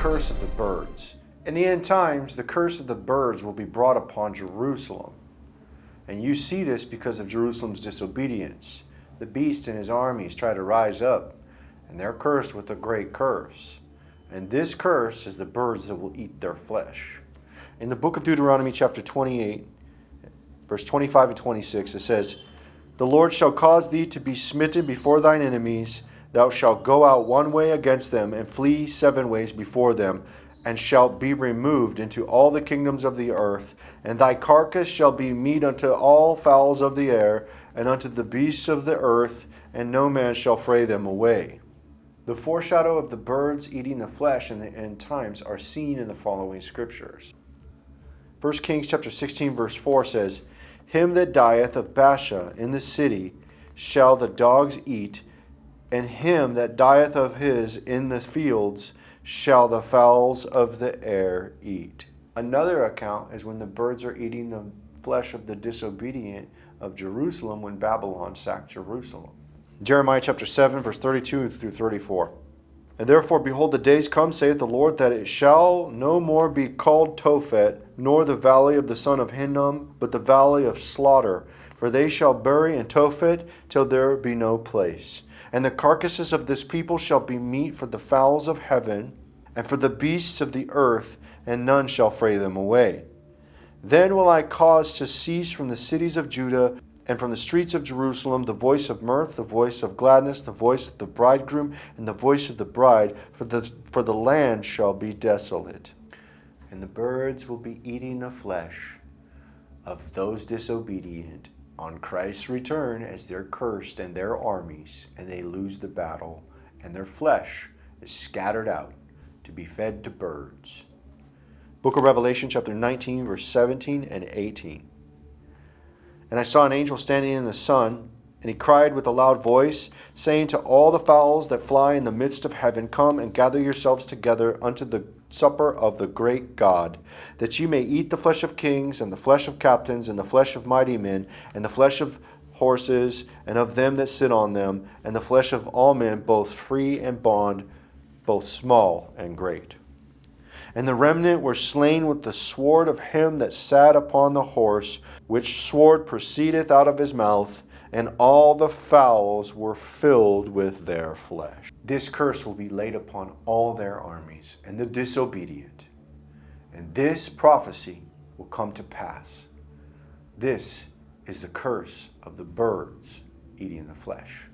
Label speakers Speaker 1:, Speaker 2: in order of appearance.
Speaker 1: curse of the birds. In the end times, the curse of the birds will be brought upon Jerusalem. And you see this because of Jerusalem's disobedience. The beast and his armies try to rise up, and they're cursed with a great curse. And this curse is the birds that will eat their flesh. In the book of Deuteronomy chapter 28, verse 25 and 26, it says, "The Lord shall cause thee to be smitten before thine enemies. Thou shalt go out one way against them, and flee 7 ways before them, and shalt be removed into all the kingdoms of the earth. And thy carcass shall be meat unto all fowls of the air, and unto the beasts of the earth, and no man shall fray them away." The foreshadow of the birds eating the flesh in the end times are seen in the following scriptures. 1 Kings chapter 16 verse 4 says, "Him that dieth of Baasha in the city shall the dogs eat, and him that dieth of his in the fields shall the fowls of the air eat." Another account is when the birds are eating the flesh of the disobedient of Jerusalem when Babylon sacked Jerusalem. Jeremiah chapter 7 verse 32 through 34. "And therefore, behold, the days come, saith the Lord, that it shall no more be called Tophet, nor the valley of the son of Hinnom, but the valley of slaughter. For they shall bury in Tophet till there be no place. And the carcasses of this people shall be meat for the fowls of heaven, and for the beasts of the earth, and none shall fray them away. Then will I cause to cease from the cities of Judah and from the streets of Jerusalem the voice of mirth, the voice of gladness, the voice of the bridegroom, and the voice of the bride, for the land shall be desolate. And the birds will be eating the flesh of those disobedient on Christ's return as they're cursed and their armies, and they lose the battle, and their flesh is scattered out to be fed to birds." Book of Revelation chapter 19 verse 17 and 18. "And I saw an angel standing in the sun, and he cried with a loud voice, saying to all the fowls that fly in the midst of heaven, Come and gather yourselves together unto the supper of the great God, that ye may eat the flesh of kings, and the flesh of captains, and the flesh of mighty men, and the flesh of horses, and of them that sit on them, and the flesh of all men, both free and bond, both small and great. And the remnant were slain with the sword of him that sat upon the horse, which sword proceedeth out of his mouth, and all the fowls were filled with their flesh." This curse will be laid upon all their armies and the disobedient. And this prophecy will come to pass. This is the curse of the birds eating the flesh.